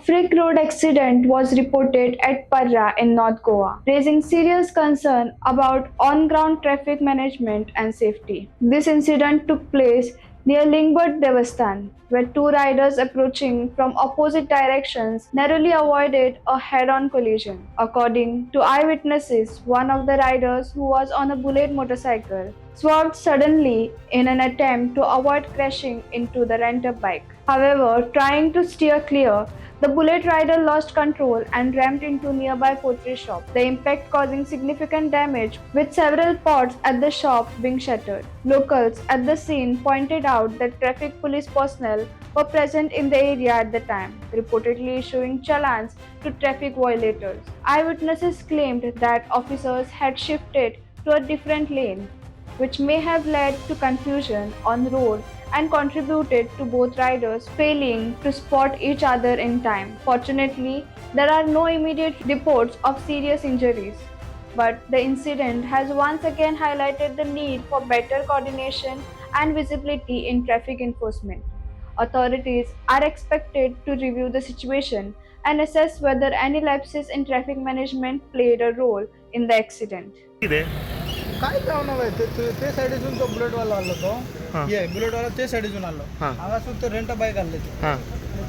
freak road accident was reported at Parra in North Goa, raising serious concern about on-ground traffic management and safety. This incident took place near Lingberth Devastan, where two riders approaching from opposite directions narrowly avoided a head-on collision. According to eyewitnesses, one of the riders, who was on a bullet motorcycle, swerved suddenly in an attempt to avoid crashing into the rent-a bike. However, trying to steer clear, the bullet rider lost control and rammed into nearby pottery shop, the impact causing significant damage, with several pots at the shop being shattered. Locals at the scene pointed out that traffic police personnel were present in the area at the time, reportedly issuing challans to traffic violators. Eyewitnesses claimed that officers had shifted to a different lane, which may have led to confusion on the road and contributed to both riders failing to spot each other in time. Fortunately, there are no immediate reports of serious injuries, but the incident has once again highlighted the need for better coordination and visibility in traffic enforcement. Authorities are expected to review the situation and assess whether any lapses in traffic management played a role in the accident. किती काय जाऊ भाई ते साईडीतून तो बुलेटवाला आलो तो हां. ये बुलेटवाला ते साईडीतून आलो हां. हांगासून तो रेंट बाईक आले ते हां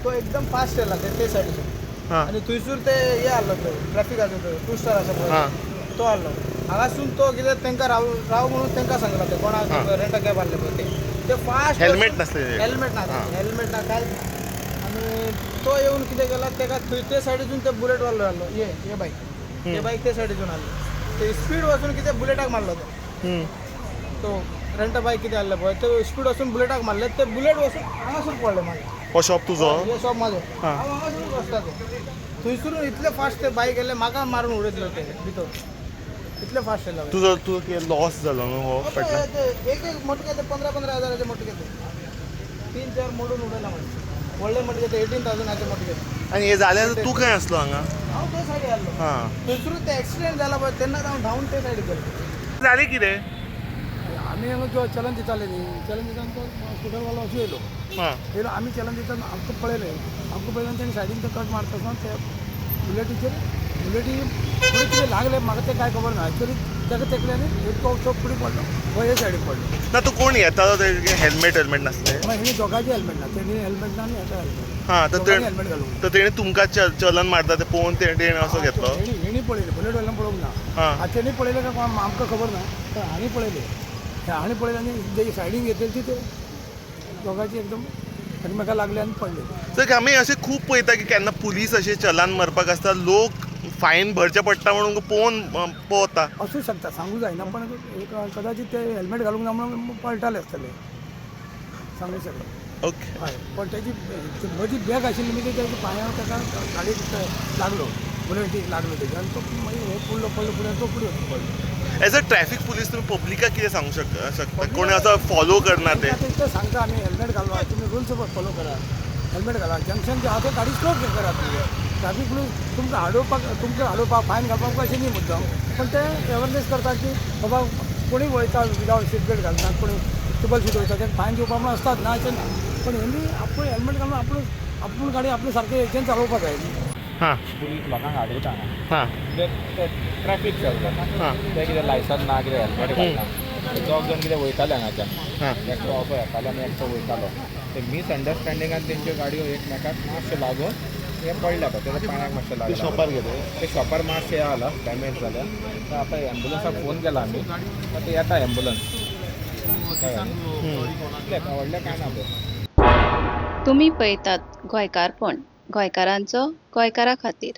तो एकदम फास्ट येला ते साईडीतून हां आणि थंयसून ते हे आलो तो ट्रॅफिक आलो तो टू स्टार आसा हां पळय तो आलो हांगासून तो कितें तांकां राव म्हणून तांकां सांगला ते कोणाक हां. रेंट कॅब आसले पळय ते फास्ट हेल्मेट नसले हेल्मेट ना हां. हेल्मेट ना काय आणि तो येऊन कितें केला तेका ते साईडीतून ते बुलेटवालो आलो ये बाईक ते साईडीतून आलो ते स्पीड वचून कितें बुलेटाक मारलो तो रेंट बाईक कितें आसलें पळय तो स्पीड वचून बुलेटाक मारले ते बुलेट वचून हांगासून पडले मागीर हो शॉप तुझो हे शॉप म्हाजो हां. हांव हांगासून बसता तो थंयसून इतले फास्ट ते बाईक येयले म्हाका मारून उडयतलो ते भितर इतले फास्ट येयलो तुझो लॉस जालो न्हू हो पडला एक मटके ते 15,000-15,000चे मटके ते 3-4 मोडून उडयला मागीर व्हडले मटके ते 18,000चे मटके आनी हे जाल्यार तूं खंय आसलो हांगा हांव ते सायडी आसलो हां थंयसून ते एक्सिडेंट जाला पळय तेन्ना हांव धांवून ते सायडीक गेलो जालें कितें आम्ही जो चलन दिताले न्ही चलन दिताना तो स्कूटरवालो असो येयलो हां येयलो आमी चलन दिताना आमकां पळयलें आमकां पळयल्यान तेणी सायडीन तो कट मारता ते बुलेटी फुडें कितें लागलें म्हाका तें कांय खबर ना एक्चुअली तेका तेकले आनी तो फुडें पडलो हो हे सायडीक पडलो ना तूं कोण येतालो ते हेल्मेट नासलें मागीर हेणी दोगांचें हेल्मेट ना तेणी हेल्मेट ना आनी हेका हेल्मेट हां तर दोगांनी हेल्मेट घालूंक तर तेणी तुमकां चलन मारता ते पळोवन तेणें असो घेतलो हेणी पळयलें बुलेटवाल्यान पळोवंक ना हां तेणी पळयलें काय आमकां खबर ना तर हांणी पळयलें हांणी पळयलें आनी जे सायडीन घेतली ते दोगांची एकदम एकमेका लागले आनी पडले तर आमी अशें खूब पळयता की केन्ना पुलीस अशें चलान मारपाक आसता लोक फायन भरचें पडटा म्हणून पळोवन पळोवता असू शकता सांगू जायना पण एक कदाचित ते हेल्मेट घालूंक ना म्हणून पळटाले आसतले सांगू शकता ओके हय पण त्याची मदीं बॅग आशिल्ली न्ही तेच्या पांयार ताका गाडयेक लागलो बुलेटीक लागलो तेच्या आनी तो मागीर हे पडलो फुडें तो फुडें पडलो एज अ ट्रॅफिक पुलीस तुम्ही पब्लिकाक कितें सांगू शकता कोणी असो फॉलो करना ते ते सांगता आमी हेल्मेट घालवा तुमी रुल्स फॉलो करा हेल्मेट घाला जंक्शन जे आहा ते गाडी स्लो करा तुमी ट्रॅफिक पुलीस तुमकां हाडोवपाक फायन घालपाक अशें न्ही मुद्दम पण ते अवेरनेस करता की बाबा कोणी वयता विदावट सीट बेल्ट घालना कोणी ट्रिपल सीट वयता तेका फायन दिवपाक म्हणून असतात ना अशें ना पण हेणी आपूण हेल्मेट घालून आपूण गाडी आपली सारके हेच्यान चालोवपाक जाय हां पुलीस लोकांक आडयता हां ट्रॅफिक चलता हां ते कितें लायसन ना कितें हेल्मेट घालना ते दोग जाण कितें वयताले हांगाच्यान हां एकटो असो येतालो आनी एकटो वयतालो ते मिसअंडरस्टँडिंगान तेंच्यो गाडयो एकमेकाक मातशें लागून हे पडल्या पळय तेच्या पांयाक मातशें लागलें शॉपार गेले ते शॉपार मातशें हें जाला डॅमेज जाल्या तर आतां एम्बुलन्साक फोन केला आमी आतां येता एम्बुलन्स व्हडलें कांय ना पळय तुम्ही पळयतात गोंयकारपण गोंयकारांचो गोंयकारा खातीर.